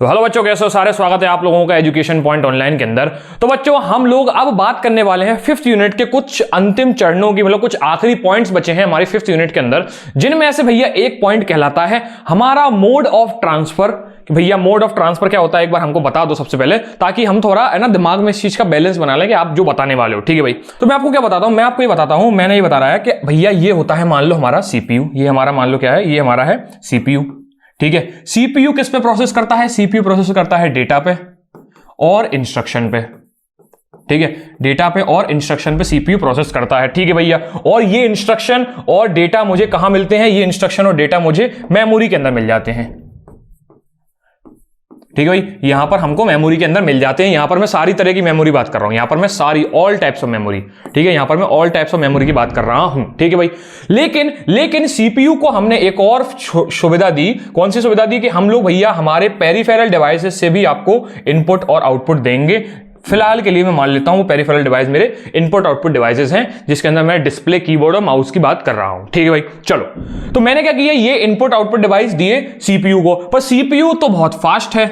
तो हेलो बच्चों, कैसे हो सारे। स्वागत है आप लोगों का एजुकेशन पॉइंट ऑनलाइन के अंदर। तो बच्चों, हम लोग अब बात करने वाले हैं फिफ्थ यूनिट के कुछ अंतिम चरणों की, मतलब कुछ आखिरी पॉइंट्स बचे हैं हमारे फिफ्थ यूनिट के अंदर, जिनमें से भैया एक पॉइंट कहलाता है हमारा मोड ऑफ ट्रांसफर। भैया मोड ऑफ ट्रांसफर क्या होता है एक बार हमको बता दो सबसे पहले, ताकि हम थोड़ा है ना दिमाग में इस चीज का बैलेंस बना लें कि आप जो बताने वाले हो। ठीक है भाई, तो मैं आपको क्या बताता हूं, मैं आपको ये बताता हूं, मैंने ये बता रहा है कि भैया ये होता है, मान लो हमारा सीपीयू, ये हमारा मान लो क्या है, ये हमारा है सीपीयू। ठीक है, सीपीयू किस पे प्रोसेस करता है, सीपीयू प्रोसेस करता है डेटा पे और इंस्ट्रक्शन पे। ठीक है, डेटा पे और इंस्ट्रक्शन पे सीपीयू प्रोसेस करता है। ठीक है भैया, और ये इंस्ट्रक्शन और डेटा मुझे कहां मिलते हैं, ये इंस्ट्रक्शन और डेटा मुझे मेमोरी के अंदर मिल जाते हैं। ठीक है भाई, यहां पर हमको मेमोरी के अंदर मिल जाते हैं। यहां पर मैं सारी तरह की मेमोरी बात कर रहा हूं, यहां पर मैं सारी ऑल टाइप्स ऑफ मेमोरी। ठीक है, यहां पर मैं ऑल टाइप्स ऑफ मेमोरी की बात कर रहा हूं। ठीक है भाई, लेकिन सीपीयू को हमने एक और सुविधा दी। कौन सी सुविधा दी कि हम लोग भैया हमारे पेरिफेरल डिवाइसेस से भी आपको इनपुट और आउटपुट देंगे। फिलहाल के लिए मैं मान लेता हूं वो पेरिफेरल डिवाइस मेरे इनपुट आउटपुट डिवाइसेस हैं, जिसके अंदर मैं डिस्प्ले, कीबोर्ड और माउस की बात कर रहा हूं। ठीक है भाई, चलो, तो मैंने क्या किया, ये इनपुट आउटपुट डिवाइस दिए सीपीयू को, पर सीपीयू तो बहुत फास्ट है,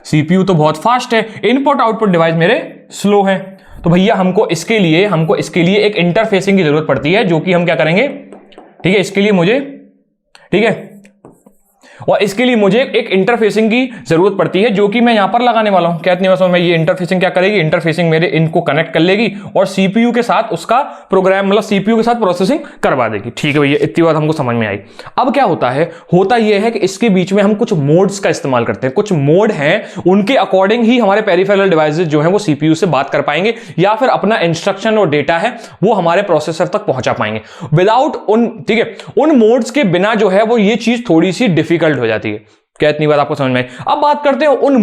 सीपीयू तो बहुत फास्ट है, इनपुट आउटपुट डिवाइस मेरे स्लो है। तो भैया हमको इसके लिए एक इंटरफेसिंग की जरूरत पड़ती है, जो कि हम क्या करेंगे। ठीक है, इसके लिए मुझे, ठीक है, और इसके लिए मुझे एक इंटरफेसिंग की जरूरत पड़ती है, जो कि मैं यहां पर लगाने वाला हूं। कहते नहीं मैं ये इंटरफेसिंग क्या करेगी, इंटरफेसिंग मेरे इनको कनेक्ट कर लेगी और सीपीयू के साथ उसका प्रोग्राम, मतलब सीपीयू के साथ प्रोसेसिंग करवा देगी। ठीक है भैया, इतनी बात हमको समझ में आई। अब क्या होता है, होता यह है कि इसके बीच में हम कुछ मोड्स का इस्तेमाल करते हैं। कुछ मोड हैं, उनके अकॉर्डिंग ही हमारे पेरिफेरल डिवाइसेस जो है वो सीपीयू से बात कर पाएंगे, या फिर अपना इंस्ट्रक्शन और डेटा है वो हमारे प्रोसेसर तक पहुंचा पाएंगे विदाउट उन, ठीक है, उन मोड्स के बिना जो है वो ये चीज थोड़ी सी डिफिकल्ट हो जाती है। क्या इतनी बात आपको समझ में आई? अब बात करते हैं उन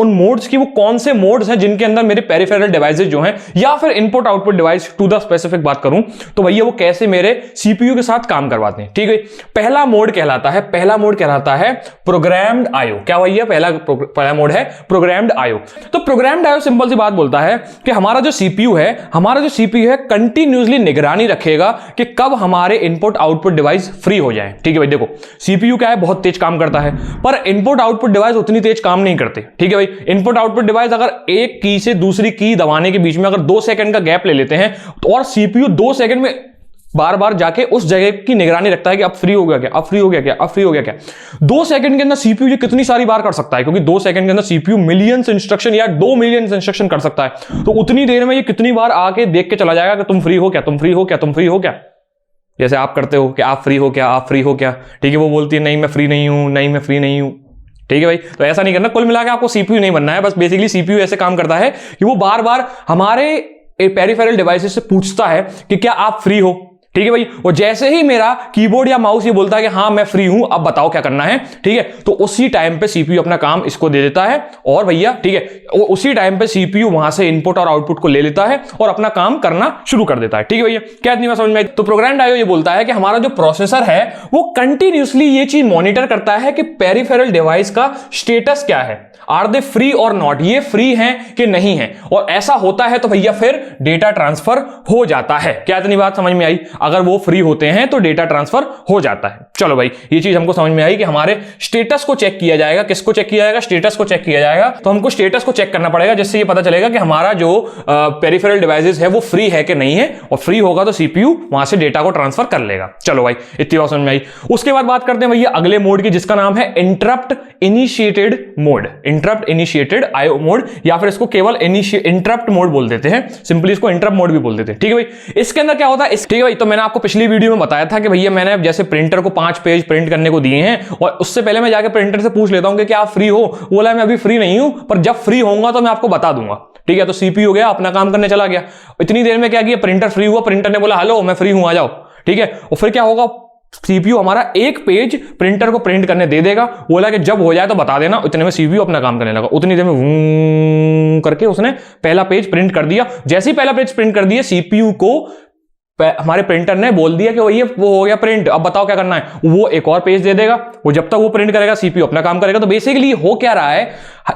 मोड्स की, वो कौन से मोड्स हैं जिनके अंदर मेरे पेरिफेरल डिवाइसेस जो हैं, या फिर input output device to the specific बात करूं तो भैया वो कैसे मेरे सीपीयू के साथ काम करवाते हैं। ठीक है, पहला मोड कहलाता है प्रोग्राम्ड आईओ। क्या भैया, पहला मोड है प्रोग्राम्ड आईओ। तो प्रोग्राम्ड आईओ सिंपल सी बात बोलता है कि हमारा जो सीपीयू है कंटिन्यूअसली निगरानी रखेगा कि कब हमारे इनपुट आउटपुट डिवाइस फ्री हो जाए। ठीक है भाई, देखो सीपीयू क्या है, बहुत तेज काम करता है, पर इनपुट आउटपुट डिवाइस उतनी तेज काम नहीं करते। ठीक है भाई, इनपुट आउटपुट डिवाइस अगर एक की से दूसरी की दबाने के बीच में अगर 2 सेकंड का गैप ले लेते हैं, तो और सीपीयू 2 सेकंड में बार बार जाके उस जगह की निगरानी रखता है कि अब फ्री हो गया क्या, अब फ्री हो गया क्या, अब फ्री हो गया क्या। 2 सेकंड के अंदर सीपीयू ये कितनी सारी बार कर सकता है, क्योंकि 2 सेकंड के अंदर सीपीयू मिलियंस इंस्ट्रक्शन या 2 मिलियन इंस्ट्रक्शन कर सकता है। तो उतनी देर में ये कितनी बार आके देख के चला जाएगा कि तुम फ्री हो क्या, तुम फ्री हो क्या, तुम फ्री हो क्या। जैसे आप करते हो कि आप फ्री हो क्या, आप फ्री हो क्या। ठीक है, वो बोलती है नहीं मैं फ्री नहीं हूं, नहीं मैं फ्री नहीं हूं। ठीक है भाई, तो ऐसा नहीं करना। कुल मिला के आपको सीपीयू नहीं बनना है, बस बेसिकली सीपीयू ऐसे काम करता है कि वो बार बार हमारे पेरिफेरल डिवाइसेस से पूछता है कि क्या आप फ्री हो। ठीक है भाई, और जैसे ही मेरा कीबोर्ड या माउस ये बोलता है कि हाँ मैं फ्री हूं, अब बताओ क्या करना है। ठीक है, तो उसी टाइम पे सीपीयू अपना काम इसको दे देता है, और भैया ठीक है, उसी टाइम पे सीपीयू वहां से इनपुट और आउटपुट को ले लेता है और अपना काम करना शुरू कर देता है। ठीक है भैया, क्या इतनी बात समझ में आई? तो प्रोग्राम्ड आईओ ये बोलता है कि हमारा जो प्रोसेसर है वो कंटिन्यूसली ये चीज मॉनिटर करता है कि पेरिफेरल डिवाइस का स्टेटस क्या है, आर दे फ्री और नॉट, ये फ्री हैं कि नहीं है। और ऐसा होता है तो भैया फिर डेटा ट्रांसफर हो जाता है। क्या इतनी बात समझ में आई? अगर वो फ्री होते हैं तो डेटा ट्रांसफर हो जाता है। चलो भाई, ये चीज हमको समझ में आई कि हमारे स्टेटस को चेक किया जाएगा। किसको चेक किया जाएगा? स्टेटस को चेक किया जाएगा। तो हमको स्टेटस को चेक करना पड़ेगा, जिससे ये पता चलेगा कि हमारा जो पेरिफेरल डिवाइसेस है वो फ्री है कि नहीं है, और फ्री होगा तो सीपीयू वहां से डेटा को ट्रांसफर कर लेगा। चलो भाई, इतनी बात समझ में आई। उसके बाद बात करते हैं भैया अगले मोड की, जिसका नाम है interrupt initiated mode, interrupt initiated IO mode, या फिर इसको केवल इंटरप्ट मोड बोल देते हैं, सिंपली इसको इंटरप्ट मोड भी बोल देते हैं। ठीक है भाई, इसके अंदर क्या होता है, ठीक है भाई, तो मैंने आपको पिछली वीडियो में बताया था कि भैया मैंने जैसे प्रिंटर को 5 पेज प्रिंट करने को दिए हैं, और उससे पहले मैं जाके प्रिंटर से पूछ लेता हूं कि क्या आप फ्री हो। बोला मैं अभी फ्री नहीं हूं, पर जब फ्री होऊंगा तो मैं आपको बता दूंगा। ठीक है, तो सीपीयू गया अपना काम करने चला गया। इतनी देर में क्या किया, प्रिंटर फ्री हुआ, प्रिंटर ने बोला हेलो मैं फ्री हूं, आ जाओ। ठीक है, और फिर क्या होगा, सीपीयू हमारा एक पेज प्रिंटर को प्रिंट करने दे देगा। बोला कि जब हो जाए तो बता देना। इतने में सीपीयू अपना काम करने लगा। उतनी देर में करके उसने पहला पेज प्रिंट कर दिया। जैसे ही पहला पेज प्रिंट कर दिया, सीपीयू को हमारे प्रिंटर ने बोल दिया कि वो हो गया प्रिंट, अब बताओ क्या करना है। वो एक और पेज दे देगा। वो जब तक वो प्रिंट करेगा सीपीयू अपना काम करेगा। तो बेसिकली हो क्या रहा है,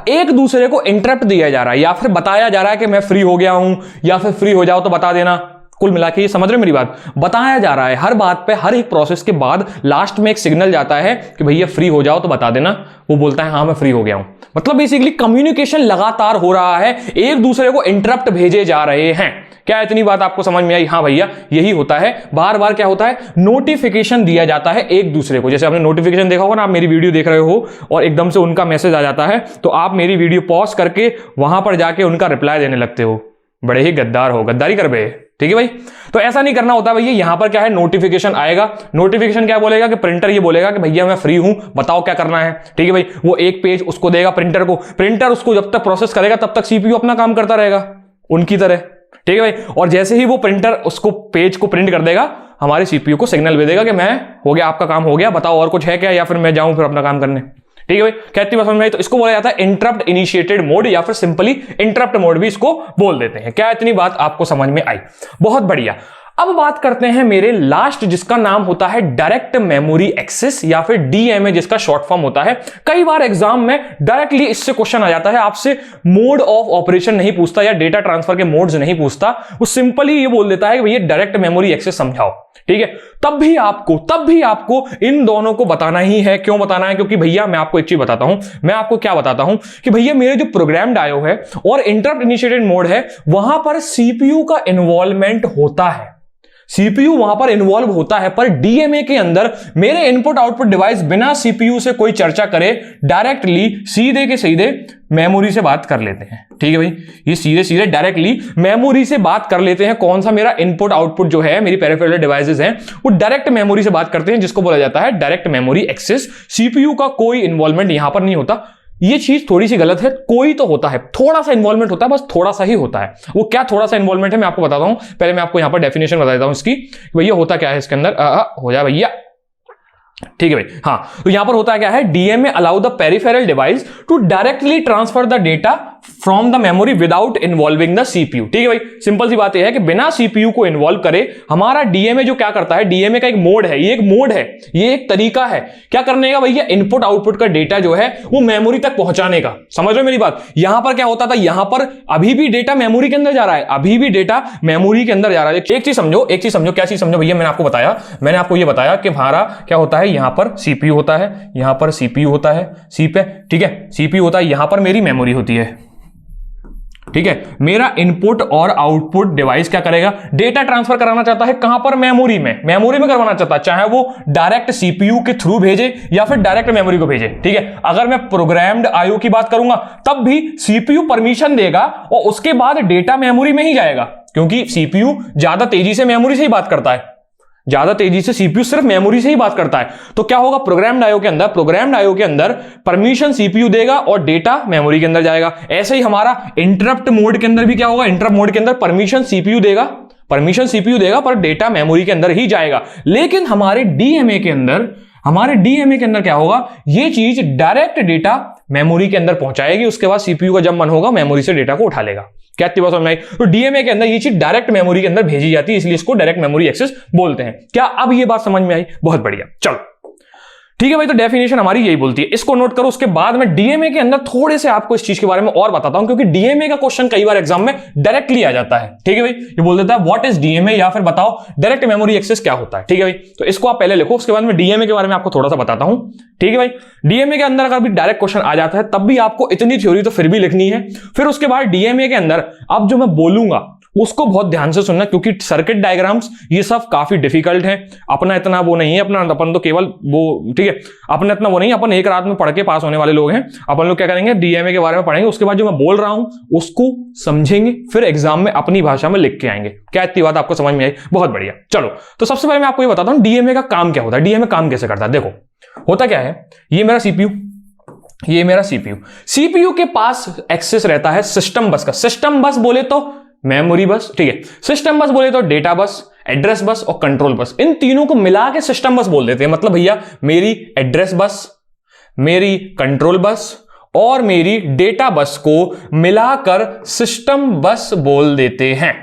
एक दूसरे को इंटरप्ट दिया जा रहा है, या फिर बताया जा रहा है कि मैं फ्री हो गया हूं, या फिर फ्री हो जाओ तो बता देना। कुल मिला के ये समझ रहे हो मेरी बात, बताया जा रहा है हर बात पे, हर एक प्रोसेस के बाद लास्ट में एक सिग्नल जाता है कि भैया फ्री हो जाओ तो बता देना, वो बोलता है हाँ मैं फ्री हो गया हूं। मतलब बेसिकली कम्युनिकेशन लगातार हो रहा है, एक दूसरे को इंटरप्ट भेजे जा रहे हैं। क्या इतनी बात आपको समझ में आई? हाँ भैया यही होता है, बार बार क्या होता है, नोटिफिकेशन दिया जाता है एक दूसरे को। जैसे आपने नोटिफिकेशन देखा होगा ना, आप मेरी वीडियो देख रहे हो और एकदम से उनका मैसेज आ जाता है, तो आप मेरी वीडियो पॉज करके वहां पर जाके उनका रिप्लाई देने लगते हो। बड़े ही गद्दार हो, गद्दारी कर बे, ठीक है भाई। तो ऐसा नहीं करना होता भैया। यहां पर क्या है, नोटिफिकेशन आएगा, नोटिफिकेशन क्या बोलेगा कि प्रिंटर ये बोलेगा कि भैया मैं फ्री हूं, बताओ क्या करना है, ठीक है भाई। वो एक पेज उसको देगा प्रिंटर को, प्रिंटर उसको जब तक प्रोसेस करेगा तब तक सीपीयू अपना काम करता रहेगा उनकी तरह, ठीक है भाई। और जैसे ही वो प्रिंटर उसको पेज को प्रिंट कर देगा, हमारे सीपीयू को सिग्नल भेजेगा कि मैं हो गया, आपका काम हो गया, बताओ और कुछ है क्या, या फिर मैं जाऊं फिर अपना काम करने, ठीक है भाई। कहती बात समझ में आई? तो इसको बोला जाता है इंटरप्ट इनिशिएटेड मोड, या फिर सिंपली इंटरप्ट मोड भी इसको बोल देते हैं। क्या इतनी बात आपको समझ में आई? बहुत बढ़िया। अब बात करते हैं मेरे लास्ट, जिसका नाम होता है डायरेक्ट मेमोरी एक्सेस, या फिर डीएमए जिसका शॉर्ट फॉर्म होता है। कई बार एग्जाम में डायरेक्टली इससे क्वेश्चन आ जाता है, आपसे मोड ऑफ ऑपरेशन नहीं पूछता या डेटा ट्रांसफर के मोड्स नहीं पूछता, वो सिंपली ये बोल देता है कि भैया डायरेक्ट मेमोरी एक्सेस समझाओ, ठीक है। तब भी आपको इन दोनों को बताना ही है। क्यों बताना है? क्योंकि भैया मैं आपको एक चीज बताता हूं, मैं आपको क्या बताता हूं कि भैया मेरे जो प्रोग्राम्ड आईओ है और इंटरप्ट इनिशिएटेड मोड है, वहां पर सीपीयू का इन्वॉल्वमेंट होता है, सीपीयू वहां पर इन्वॉल्व होता है। पर डीएमए के अंदर मेरे इनपुट आउटपुट डिवाइस बिना सीपीयू से कोई चर्चा करे डायरेक्टली सीधे के सीधे मेमोरी से बात कर लेते हैं, ठीक है भाई। ये सीधे सीधे डायरेक्टली मेमोरी से बात कर लेते हैं। कौन सा? मेरा इनपुट आउटपुट जो है, मेरी पेरिफेरल डिवाइसेस हैं, वो डायरेक्ट मेमोरी से बात करते हैं, जिसको बोला जाता है डायरेक्ट मेमोरी एक्सेस। सीपीयू का कोई इन्वॉल्वमेंट यहां पर नहीं होता। ये चीज थोड़ी सी गलत है, कोई तो होता है, थोड़ा सा इन्वॉल्वमेंट होता है, बस थोड़ा सा ही होता है। वो क्या थोड़ा सा इन्वॉल्वमेंट है मैं आपको बताता हूं। पहले मैं आपको यहां पर डेफिनेशन बता देता हूं इसकी, भैया होता क्या है इसके अंदर। हो जाए भैया, ठीक है भाई। हाँ, तो यहां पर होता क्या है, DMA allow the peripheral device to directly transfer the data from the memory without involving the CPU, ठीक है भाई। सिंपल सी बात यह है कि बिना सीपीयू को इन्वॉल्व करे हमारा डीएमए जो क्या करता है, डीएमए का एक मोड है, ये एक मोड है, ये एक तरीका है क्या करने का भैया, इनपुट आउटपुट का डेटा जो है वो मेमोरी तक पहुंचाने का। समझ रहे हो मेरी बात? यहां पर क्या होता था, यहां पर अभी भी डेटा मेमोरी के अंदर जा रहा है, अभी भी डेटा मेमोरी के अंदर जा रहा है। एक चीज समझो, क्या चीज समझो भैया, मैंने आपको ये बताया कि हमारा क्या होता है, यहां पर सीपीयू होता है, यहां पर सीपीयू होता है, ठीक है, सीपीयू होता है, यहां पर मेरी मेमोरी होती है, ठीक है। मेरा इनपुट और आउटपुट डिवाइस क्या करेगा, डेटा ट्रांसफर कराना चाहता है कहां पर, मेमोरी में करवाना चाहता है, चाहे वो डायरेक्ट सीपीयू के थ्रू भेजे या फिर डायरेक्ट मेमोरी को भेजे, ठीक है। अगर मैं प्रोग्राम्ड आईओ की बात करूंगा तब भी सीपीयू परमिशन देगा और उसके बाद डेटा मेमोरी में ही जाएगा, क्योंकि सीपीयू ज्यादा तेजी से मेमोरी से ही बात करता है, ज्यादा तेजी से सीपीयू सिर्फ मेमोरी से ही बात करता है। तो क्या होगा, प्रोग्राम्ड आईओ के अंदर परमिशन सीपीयू देगा और डेटा मेमोरी के अंदर जाएगा। ऐसे ही हमारा इंटरप्ट मोड के अंदर भी क्या होगा, इंटरप्ट मोड के अंदर परमिशन सीपीयू देगा पर डेटा मेमोरी के अंदर ही जाएगा। लेकिन हमारे डीएमए के अंदर क्या होगा, ये चीज डायरेक्ट डेटा मेमोरी के अंदर पहुंचाएगी, उसके बाद सीपीयू का जब मन होगा मेमोरी से डेटा को उठा लेगा। क्या बात समझ में आई? तो डीएमए के अंदर ये चीज डायरेक्ट मेमोरी के अंदर भेजी जाती है, इसलिए इसको डायरेक्ट मेमोरी एक्सेस बोलते हैं। क्या अब ये बात समझ में आई? बहुत बढ़िया, चलो ठीक है भाई। तो डेफिनेशन हमारी यही बोलती है, इसको नोट करो। उसके बाद में डीएमए के अंदर थोड़े से आपको इस चीज के बारे में और बताता हूं, क्योंकि डीएमए का क्वेश्चन कई बार एग्जाम में डायरेक्टली आ जाता है, ठीक है भाई। ये बोल देता है व्हाट इज डीएमए, या फिर बताओ डायरेक्ट मेमोरी एक्सेस क्या होता है, ठीक है भाई। तो इसको आप पहले लिखो, उसके बाद में डीएमए के बारे में आपको थोड़ा सा बताता हूं, ठीक है भाई। डीएमए के अंदर अगर भी डायरेक्ट क्वेश्चन आ जाता है तब भी आपको इतनी थ्योरी तो फिर भी लिखनी है। फिर उसके बाद डीएमए के अंदर अब जो मैं बोलूंगा उसको बहुत ध्यान से सुनना, क्योंकि सर्किट डायग्राम्स ये सब काफी डिफिकल्ट है। अपना इतना वो नहीं है, अपन तो केवल वो, ठीक है, अपना इतना वो नहीं, अपन एक रात में पढ़ के पास होने वाले लोग हैं। अपन लोग क्या करेंगे, डीएमए के बारे में पढ़ेंगे, उसके बाद जो मैं बोल रहा हूं उसको समझेंगे, फिर एग्जाम में अपनी भाषा में लिख के आएंगे। क्या इतनी बात आपको समझ में आई? बहुत बढ़िया। चलो, तो सबसे पहले मैं आपको ये बताता हूं डीएमए का काम क्या होता है, डीएमए काम कैसे करता है। देखो होता क्या है, ये मेरा सीपीयू के पास एक्सेस रहता है सिस्टम बस का। सिस्टम बस बोले तो मेमोरी बस, ठीक है, सिस्टम बस बोले तो डेटा बस, एड्रेस बस और कंट्रोल बस, इन तीनों को मिला के सिस्टम बस बोल देते हैं। मतलब भैया मेरी एड्रेस बस, मेरी कंट्रोल बस और मेरी डेटा बस को मिलाकर सिस्टम बस बोल देते हैं।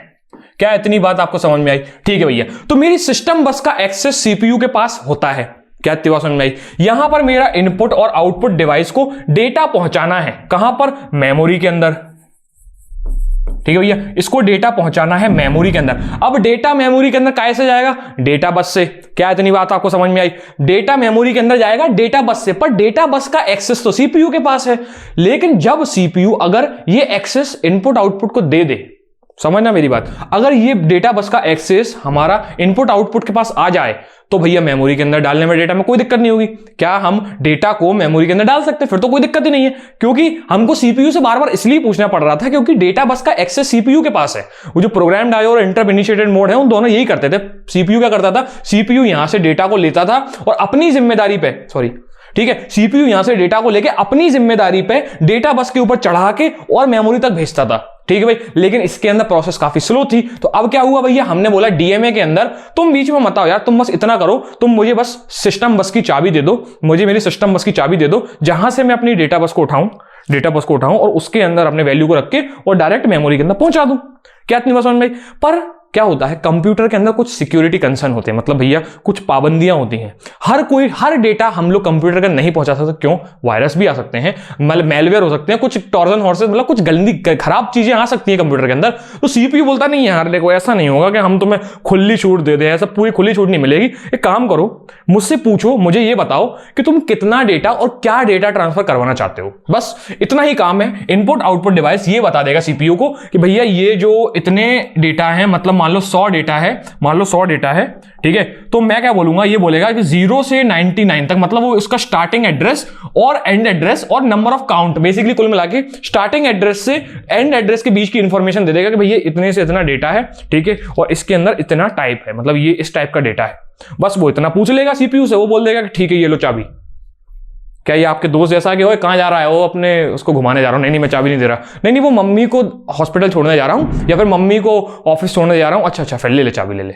क्या इतनी बात आपको समझ में आई? ठीक है भैया। तो मेरी सिस्टम बस का एक्सेस सीपीयू के पास होता है। क्या इतनी बात समझ में आई? यहां पर मेरा इनपुट और आउटपुट डिवाइस को डेटा पहुंचाना है, कहां पर, मेमोरी के अंदर। ठीक है भैया, इसको डेटा पहुंचाना है मेमोरी के अंदर। अब डेटा मेमोरी के अंदर कैसे जाएगा? डेटा बस से। क्या इतनी बात आपको समझ में आई? डेटा मेमोरी के अंदर जाएगा डेटा बस से, पर डेटा बस का एक्सेस तो सीपीयू के पास है। लेकिन जब सीपीयू अगर ये एक्सेस इनपुट आउटपुट को दे दे, समझना मेरी बात, अगर ये डेटा बस का एक्सेस हमारा इनपुट आउटपुट के पास आ जाए तो भैया मेमोरी के अंदर डालने में डेटा में कोई दिक्कत नहीं होगी। क्या हम डेटा को मेमोरी के अंदर डाल सकते हैं? फिर तो कोई दिक्कत ही नहीं है, क्योंकि हमको सीपीयू से बार बार इसलिए पूछना पड़ रहा था क्योंकि डेटा बस का एक्सेस सीपीयू के पास है। वो जो प्रोग्राम्ड आईओ और इंटर इनिशिएटेड मोड है, उन दोनों यही करते थे। सीपीयू क्या करता था? सीपीयू यहां से डेटा को लेता था और अपनी जिम्मेदारी पे, ठीक है, सीपीयू यहां से डेटा को लेके अपनी जिम्मेदारी पे डेटा बस के ऊपर चढ़ा के और मेमोरी तक भेजता था। ठीक है भाई, लेकिन इसके अंदर प्रोसेस काफी स्लो थी। तो अब क्या हुआ भैया, हमने बोला डीएमए के अंदर तुम बीच में मत आओ यार, तुम बस इतना करो, तुम मुझे बस सिस्टम बस की चाबी दे दो, मुझे मेरी सिस्टम बस की चाबी दे दो, जहां से मैं अपनी डेटा बस को उठाऊं और उसके अंदर अपने वैल्यू को रख के और डायरेक्ट मेमोरी के अंदर पहुंचा दूं। क्या इतनी बात समझ में? पर क्या होता है, कंप्यूटर के अंदर कुछ सिक्योरिटी कंसर्न होते हैं, मतलब भैया कुछ पाबंदियां होती हैं। हर डेटा हम लोग कंप्यूटर का नहीं पहुंचा सकते। क्यों? वायरस भी आ सकते हैं, मेलवेयर हो सकते हैं, कुछ टॉर्जन हॉर्सेस, मतलब कुछ गंदी खराब चीजें आ सकती हैं कंप्यूटर के अंदर। तो सीपीयू बोलता नहीं है यार देखो ऐसा नहीं होगा कि हम तुम्हें खुली छूट दे दें, ऐसा पूरी खुली छूट नहीं मिलेगी। एक काम करो, मुझसे पूछो, मुझे ये बताओ कि तुम कितना डेटा और क्या डेटा ट्रांसफर करवाना चाहते हो, बस इतना ही काम है। इनपुट आउटपुट डिवाइस ये बता देगा सीपीयू को कि भैया ये जो इतने डेटा है, मतलब मान लो 100 डेटा है, ठीक है, तो मैं क्या बोलूंगा, ये बोलेगा कि 0 से 99 तक, मतलब वो उसका स्टार्टिंग एड्रेस और एंड एड्रेस और नंबर ऑफ काउंट, बेसिकली कुल मिला के स्टार्टिंग एड्रेस से एंड एड्रेस के बीच की इंफॉर्मेशन दे देगा कि भैया इतने से इतना डेटा है, ठीक है, और इसके अंदर इतना टाइप है, मतलब ये इस टाइप का डेटा है। बस वो इतना पूछ लेगा सीपीयू से, वो बोल देगा कि ठीक है ये लो चाबी। क्या ये आपके दोस्त जैसा कि ओए कहाँ जा रहा है, वो अपने उसको घुमाने जा रहा हूँ, नहीं मैं चाबी नहीं दे रहा, नहीं वो मम्मी को हॉस्पिटल छोड़ने जा रहा हूँ या फिर मम्मी को ऑफिस छोड़ने जा रहा हूँ, अच्छा फिर ले चाबी ले।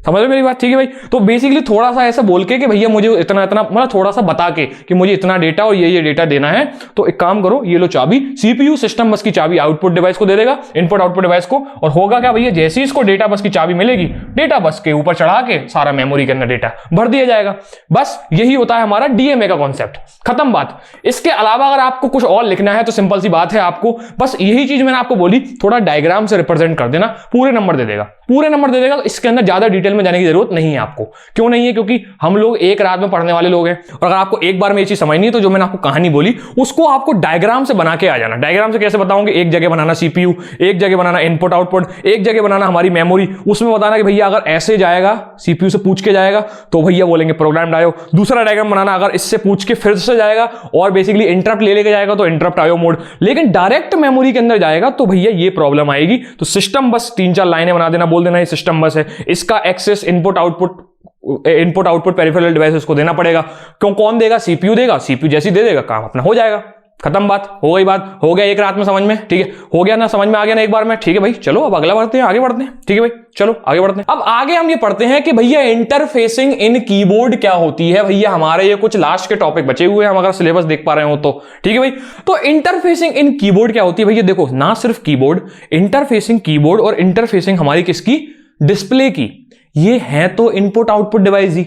समझ लो मेरी बात? ठीक है भाई। तो बेसिकली थोड़ा सा ऐसा बोल के कि भैया मुझे इतना मतलब थोड़ा सा बता के कि मुझे इतना डेटा और ये डेटा देना है, तो एक काम करो, ये लो चाबी। सीपीयू सिस्टम बस की चाबी आउटपुट डिवाइस को दे देगा, इनपुट आउटपुट डिवाइस को, और होगा क्या भैया, जैसे ही इसको डेटा बस की चाबी मिलेगी, डेटा बस के ऊपर चढ़ा के सारा मेमोरी के अंदर डेटा भर दिया जाएगा। बस यही होता है हमारा डीएमए का कॉन्सेप्ट, खत्म बात। इसके अलावा अगर आपको कुछ और लिखना है तो सिंपल सी बात है, आपको बस यही चीज मैंने आपको बोली, थोड़ा डायग्राम से रिप्रेजेंट कर देना, पूरे नंबर दे देगा। तो इसके अंदर ज्यादा डिटेल में जाने की जरूरत नहीं है आपको। क्यों नहीं है? क्योंकि हम लोग एक रात में पढ़ने वाले लोग हैं, और अगर आपको एक बार में ये चीज समझनी है तो जो मैंने आपको कहानी बोली उसको आपको डायग्राम से बना के आ जाना। डायग्राम से कैसे बताऊंगे? एक जगह बनाना सीपीयू, एक जगह बनाना इनपुट आउटपुट, एक जगह बनाना हमारी मेमोरी, उसमें बताना कि भैया अगर ऐसे जाएगा, सीपीयू से पूछ के जाएगा तो भैया बोलेंगे प्रोग्राम्ड आईओ। दूसरा डायग्राम बनाना, अगर इससे पूछ के फिर से जाएगा और बेसिकली इंटरप्ट ले लेके जाएगा तो इंटरप्ट आईओ मोड। लेकिन डायरेक्ट मेमोरी के अंदर जाएगा तो भैया ये प्रॉब्लम आएगी। तो सिस्टम बस 3-4 लाइनें बना देना, बोल देना ये सिस्टम बस है, इसका access input output peripheral devices को देना पड़ेगा। क्यों? कौन देगा? सीपीयू देगा। सीपीयू जैसे दे देगा काम अपना हो जाएगा, खत्म बात, हो गई बात, हो गया एक रात में समझ में, ठीक है, हो गया ना, समझ में आ गया ना एक बार में, ठीक है भाई। चलो अब अगला बढ़ते हैं, आगे बढ़ते हैं, ठीक है भाई, चलो आगे बढ़ते हैं। अब आगे हम ये पढ़ते हैं कि भैया इंटरफेसिंग इन कीबोर्ड क्या होती है। भैया हमारे ये कुछ लास्ट के टॉपिक बचे हुए हैं, हम अगर सिलेबस देख पा रहे हो तो, ठीक है भाई। तो इंटरफेसिंग इन कीबोर्ड क्या होती है भैया? देखो, ना सिर्फ कीबोर्ड, इंटरफेसिंग कीबोर्ड और इंटरफेसिंग हमारी किसकी? डिस्प्ले की। ये है तो इनपुट आउटपुट डिवाइस ही।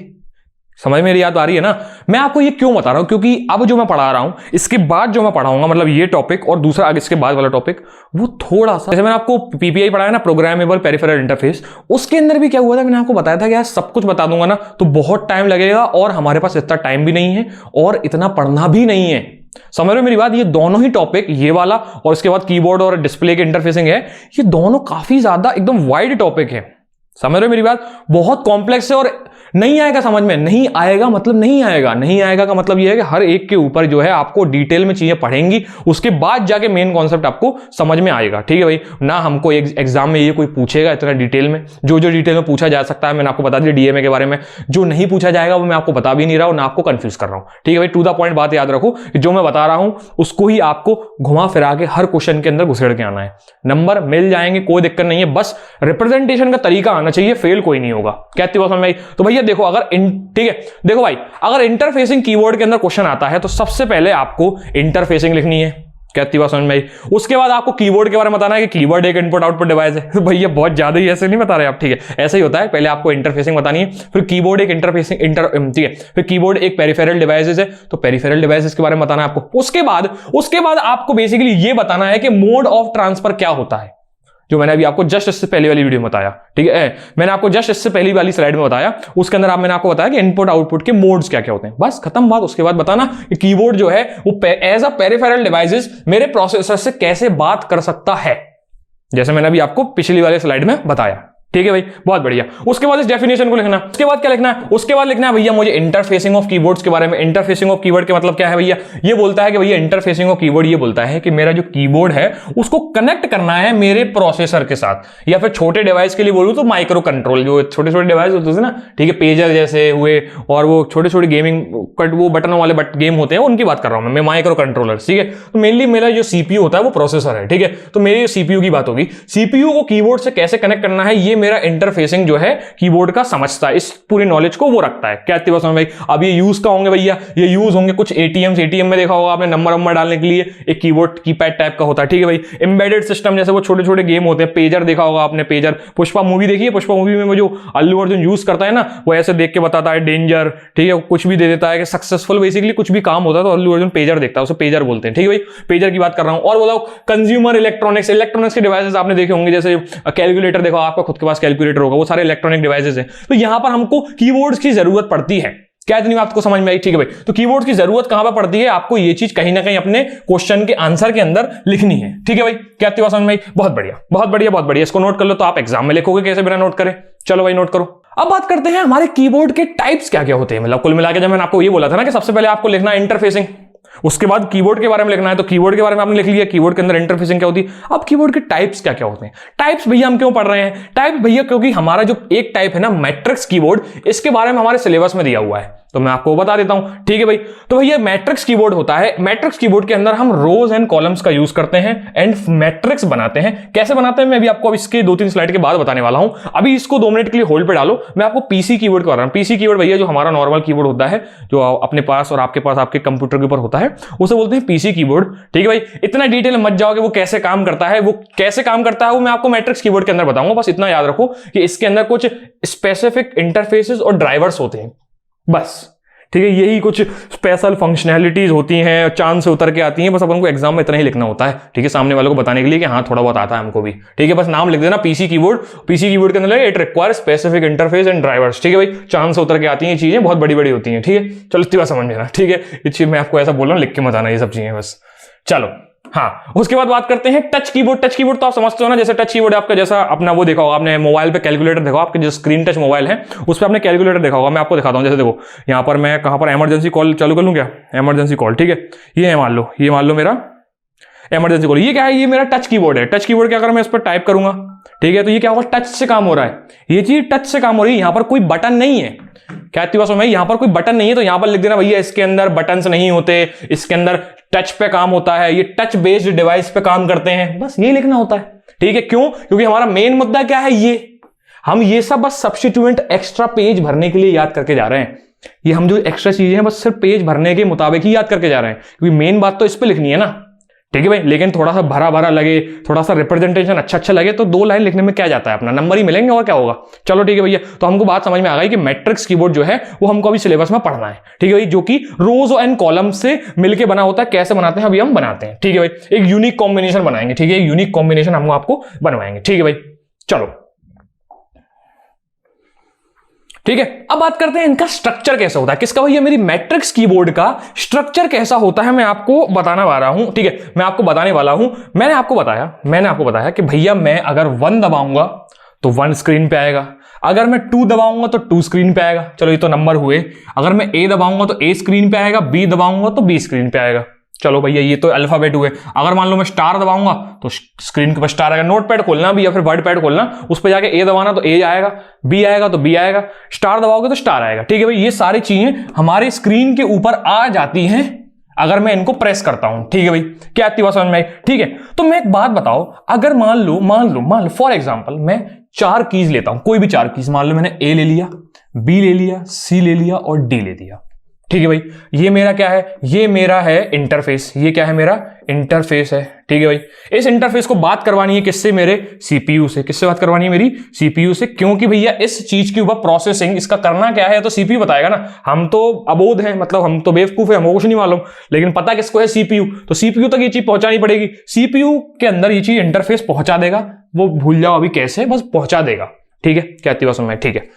समझ मेरी याद आ रही है ना? मैं आपको ये क्यों बता रहा हूं? क्योंकि अब जो मैं पढ़ा रहा हूं, इसके बाद जो मैं पढ़ाऊंगा, मतलब ये टॉपिक और दूसरा इसके बाद वाला टॉपिक, वो थोड़ा सा, जैसे मैंने आपको पीपीआई पढ़ाया ना, प्रोग्रामेबल पेरिफेरल इंटरफेस, उसके अंदर भी क्या हुआ था, मैंने आपको बताया था कि यार सब कुछ बता दूंगा ना तो बहुत टाइम लगेगा, और हमारे पास इतना टाइम भी नहीं है और इतना पढ़ना भी नहीं है। समझ रहे हो मेरी बात? ये दोनों ही टॉपिक, ये वाला और इसके बाद कीबोर्ड और डिस्प्ले के इंटरफेसिंग है, ये दोनों काफी ज्यादा एकदम वाइड टॉपिक है। समझ रहे हो मेरी बात? बहुत कॉम्प्लेक्स है और नहीं आएगा समझ में, नहीं आएगा मतलब नहीं आएगा। नहीं आएगा का मतलब यह है कि हर एक के ऊपर जो है आपको डिटेल में चीजें पढ़ेंगी, उसके बाद जाके मेन कॉन्सेप्ट आपको समझ में आएगा, ठीक है भाई। ना हमको एग्जाम में ये कोई पूछेगा इतना डिटेल में, जो डिटेल में पूछा जा सकता है मैंने आपको बता दिया डीएमए के बारे में, जो नहीं पूछा जाएगा वो मैं आपको बता भी नहीं रहा हूं, ना आपको कंफ्यूज कर रहा हूं, ठीक है भाई। टू द पॉइंट बात याद रखो, जो मैं बता रहा हूं उसको ही आपको घुमा फिरा के हर क्वेश्चन के अंदर घुसेड़ के आना है। नंबर मिल जाएंगे, कोई दिक्कत नहीं है, बस रिप्रेजेंटेशन का तरीका आना चाहिए, फेल कोई नहीं होगा। कहती बात समझ में आई? तो भैया देखो, अगर ठीक है, देखो भाई, अगर इंटरफेसिंग कीवर्ड के अंदर क्वेश्चन आता है तो सबसे पहले आपको इंटरफेसिंग लिखनी है। कहती बात समझ में आई? उसके बाद आपको कीबोर्ड के बारे में बताना है कि कीबोर्ड एक इनपुट आउटपुट डिवाइस है। भैया बहुत ज्यादा ही ऐसे नहीं बता रहे आप, ठीक है, ऐसे ही होता है। पहले आपको इंटरफेसिंग बतानी है, फिर कीबोर्ड एक इंटरफेसिंग ठीक है, फिर कीबोर्ड एक पेरिफेरल डिवाइसेस है, तो पेरिफेरल डिवाइसेस के बारे में बताना है आपको। उसके बाद आपको बेसिकली ये बताना है कि मोड ऑफ ट्रांसफर क्या होता है। जो मैंने अभी आपको जस्ट इससे पहले वाली वीडियो में बताया, ठीक है, मैंने आपको जस्ट इससे पहली वाली स्लाइड में बताया, उसके अंदर मैंने आपको बताया कि इनपुट आउटपुट के मोड्स क्या क्या होते हैं, बस खत्म बात। उसके बाद बताना कि कीबोर्ड जो है वो एज अ पेरिफेरल डिवाइसेस मेरे प्रोसेसर से कैसे बात कर सकता है, जैसे मैंने अभी आपको पिछली वाली स्लाइड में बताया, ठीक है भाई, बहुत बढ़िया। उसके बाद इस डेफिनेशन को लिखना, उसके बाद क्या लिखना है, उसके बाद लिखना है भैया मुझे इंटरफेसिंग ऑफ कीबोर्ड्स के बारे में। इंटरफेसिंग ऑफ कीबोर्ड के मतलब क्या है भैया, ये बोलता है कि भैया इंटरफेसिंग ऑफ कीबोर्ड ये बोलता है कि मेरा जो कीबोर्ड है उसको कनेक्ट करना है मेरे प्रोसेसर के साथ, या फिर छोटे डिवाइस के लिए बोलूं तो माइक्रो कंट्रोल, जो छोटे छोटे डिवाइस होते हैं ना, ठीक है, पेजर जैसे हुए और वो छोटे छोटे गेमिंग वो बटनों वाले गेम होते हैं, उनकी बात कर रहा हूं मैं माइक्रो कंट्रोलर, ठीक है। तो मेनली मेरा जो सीपीयू होता है वो प्रोसेसर है, ठीक है, तो मेरी सीपीयू की बात होगी। सीपीयू को कीबोर्ड से कैसे कनेक्ट करना है ये मेरा इंटरफेसिंग जो है कीबोर्ड का समझता है, इस पूरी नॉलेज को वो रखता है। क्या बात समझ भाई। अब ये यूज का होंगे भैया, ये यूज होंगे कुछ एटीएम में देखा होगा आपने, नंबर डालने के लिए एक कीबोर्ड कीपैड टाइप का होता है, ठीक है भाई। एम्बेडेड सिस्टम जैसे वो छोटे छोटे गेम होते हैं, पेजर देखा होगा आपने, पेजर, पुष्पा मूवी देखी है, पुष्पा मूवी में वो जो अल्लू अर्जुन यूज करता है ना, वो ऐसे देख के बताता है डेंजर, ठीक है, कुछ भी दे देता है कि सक्सेसफुल, बेसिकली कुछ भी काम होता है तो अल्लू अर्जुन पेजर देखता है, उसे पेजर बोलते हैं, ठीक है भाई, पेजर की बात कर रहा हूं। और बोला कंज्यूमर इलेक्ट्रॉनिक्स के डिवाइसेस आपने देखे होंगे, जैसे कैलकुलेटर देखो, आपका खुद के पास कैलकुलेटर होगा, वो सारे इलेक्ट्रॉनिक डिवाइसेस है। तो यहां पर हमको कीबोर्ड्स की जरूरत पड़ती है। क्या इतनी बात को समझ में आई, ठीक है भाई। तो कीबोर्ड्स की जरूरत कहां पर पड़ती है, आपको ये चीज कहीं ना कहीं अपने क्वेश्चन के आंसर के अंदर लिखनी है, ठीक है भाई। क्या इतनी बात समझ में आई, बहुत बढ़िया बहुत बढ़िया बहुत बढ़िया। इसको नोट कर लो, तो आप एग्जाम में लिखोगे कैसे बिना नोट करे। चलो भाई नोट करो। अब बात करते हैं हमारे कीबोर्ड के टाइप्स क्या क्या होते हैं, मतलब कुल मिला के जब मैंने आपको ये बोला था ना कि सबसे पहले आपको लिखना है इंटरफेसिंग, उसके बाद कीबोर्ड के बारे में लिखना है, तो कीबोर्ड के बारे में आपने लिख लिया, कीबोर्ड के अंदर इंटरफेसिंग क्या होती है। अब कीबोर्ड के टाइप्स क्या क्या होते हैं। टाइप्स भैया हम क्यों पढ़ रहे हैं टाइप्स भैया, क्योंकि हमारा जो एक टाइप है ना मैट्रिक्स कीबोर्ड, इसके बारे में हमारे सिलेबस में दिया हुआ है, तो मैं आपको बता देता हूं, ठीक है भाई। तो भैया मैट्रिक्स कीबोर्ड होता है, मैट्रिक्स कीबोर्ड के अंदर हम रोज एंड कॉलम्स का यूज करते हैं एंड मैट्रिक्स बनाते हैं। कैसे बनाते हैं मैं अभी आपको इसके 2-3 स्लाइड के बाद बताने वाला हूं। अभी इसको 2 मिनट के लिए होल्ड पे डालो, मैं आपको पीसी कीबोर्ड के बारे में। पीसी कीबोर्ड भैया जो हमारा नॉर्मल कीबोर्ड होता है, जो अपने पास और आपके पास आपके कंप्यूटर के ऊपर होता है, उसे बोलते हैं पीसी कीबोर्ड, ठीक है भाई। इतना डिटेल मत जाओगे वो कैसे काम करता है, वो मैं आपको मैट्रिक्स कीबोर्ड के अंदर बताऊंगा। बस इतना याद रखो कि इसके अंदर कुछ स्पेसिफिक इंटरफेसेस और ड्राइवर्स होते हैं, बस, ठीक है। यही कुछ स्पेशल फंक्शनैलिटीज होती हैं, चांद से उतर के आती हैं, बस अपन को एग्जाम में इतना ही लिखना होता है, ठीक है, सामने वालों को बताने के लिए कि हाँ थोड़ा बहुत आता है हमको भी, ठीक है। बस नाम लिख देना पीसी कीबोर्ड, पीसी कीबोर्ड के अंदर it require specific interface and drivers, ठीक है भाई। चांद से उतर के आती हैं चीजें, बहुत बड़ी बड़ी होती हैं, ठीक है। चलो इतनी बात समझ में, ठीक है, ये चीज मैं आपको ऐसा बोल रहा हूं, लिख के मत आना ये सब चीजें, बस। चलो हाँ, उसके बाद बात करते हैं टच कीबोर्ड। टच कीबोर्ड तो आप समझते हो ना, जैसे टच कीबोर्ड आपका जैसा अपना वो देखा होगा आपने, मोबाइल पे कैलकुलेटर देखा, आपके जो स्क्रीन टच मोबाइल है उस पर आपने कैलकुलेटर देखा होगा। मैं आपको दिखाता हूं, जैसे देखो यहां पर मैं कहां पर इमरजेंसी कॉल चालू कर लूं, क्या इमरजेंसी कॉल, ठीक है, ये मान लो मेरा इमरजेंसी कॉल, ये क्या है, ये मेरा टच कीबोर्ड है। टच कीबोर्ड क्या अगर मैं इस पर टाइप करूंगा, ठीक है, तो ये क्या होगा, टच से काम हो रहा है, ये चीज टच से काम हो रही है, यहां पर कोई बटन नहीं है। क्या इतनी बात समझ में, यहां पर कोई बटन नहीं है, तो यहां पर लिख देना भैया इसके अंदर बटन्स नहीं होते, इसके अंदर टच पे काम होता है, ये टच बेस्ड डिवाइस पे काम करते हैं, बस ये लिखना होता है, ठीक है। क्यों, क्योंकि हमारा मेन मुद्दा क्या है, ये हम ये सब बस सब्स्टिट्यूएंट एक्स्ट्रा पेज भरने के लिए याद करके जा रहे हैं। ये हम जो एक्स्ट्रा चीजें हैं बस सिर्फ पेज भरने के मुताबिक ही याद करके जा रहे हैं, क्योंकि मेन बात तो इस पे लिखनी है ना, ठीक है भाई। लेकिन थोड़ा सा भरा भरा लगे, थोड़ा सा रिप्रेजेंटेशन अच्छा लगे, तो 2 लाइन लिखने में क्या जाता है, अपना नंबर ही मिलेंगे और क्या होगा। चलो ठीक है भैया, तो हमको बात समझ में आ गई कि मैट्रिक्स कीबोर्ड जो है वो हमको अभी सिलेबस में पढ़ना है, ठीक है भाई, जो कि रोज एंड कॉलम से मिलकर बना होता है। कैसे बनाते हैं अभी हम बनाते हैं, ठीक है भाई। एक यूनिक कॉम्बिनेशन बनाएंगे, ठीक है, यूनिक कॉम्बिनेशन हम आपको बनवाएंगे, ठीक है भाई। चलो ठीक है, अब बात करते हैं इनका स्ट्रक्चर कैसा होता है। किसका भैया, मेरी मैट्रिक्स कीबोर्ड का स्ट्रक्चर कैसा होता है मैं आपको बताने वाला हूं, ठीक है, मैं आपको बताने वाला हूं। मैंने आपको बताया कि भैया मैं अगर 1 दबाऊंगा तो 1 स्क्रीन पे आएगा, अगर मैं 2 दबाऊंगा तो 2 स्क्रीन पे आएगा, चलो ये तो नंबर हुए। अगर मैं A दबाऊंगा तो A स्क्रीन पे आएगा, B दबाऊंगा तो B स्क्रीन पे आएगा, चलो भैया ये तो अल्फाबेट हुए। अगर मान लो मैं स्टार दबाऊंगा तो स्क्रीन के ऊपर स्टार आएगा। नोट पैड खोलना भी या फिर वर्ड पैड खोलना, उस पर जाके ए दबाना तो ए आएगा, बी आएगा तो बी आएगा, स्टार दबाओगे तो स्टार आएगा, ठीक है भाई। ये सारी चीजें हमारे स्क्रीन के ऊपर आ जाती हैं अगर मैं इनको प्रेस करता हूं, ठीक है भाई। क्या आती बात समझ में आई, ठीक है। तो मैं एक बात बताओ, अगर मान लो फॉर एग्जांपल मैं 4 कीज लेता हूं, कोई भी 4 कीज, मान लो मैंने ए ले लिया, बी ले लिया, सी ले लिया और डी ले दिया, ठीक है भाई। ये मेरा क्या है, ये मेरा है इंटरफेस, ये क्या है मेरा इंटरफेस है, ठीक है भाई। इस इंटरफेस को बात करवानी है किससे, मेरे सीपीयू से। किससे बात करवानी है, मेरी सीपीयू से, क्योंकि भैया इस चीज के ऊपर प्रोसेसिंग इसका करना क्या है तो सीपीयू बताएगा ना। हम तो अबोध हैं, मतलब हम तो बेवकूफ है, हमको कुछ नहीं मालूम, लेकिन पता किसको है, सीपीयू। तो सीपीयू तक ये चीज पहुंचानी पड़ेगी, सीपीयू के अंदर ये चीज इंटरफेस पहुंचा देगा, वो भूल जाओ अभी कैसे, बस पहुंचा देगा। ठीक है, क्या इतनी बात समझ में? ठीक है,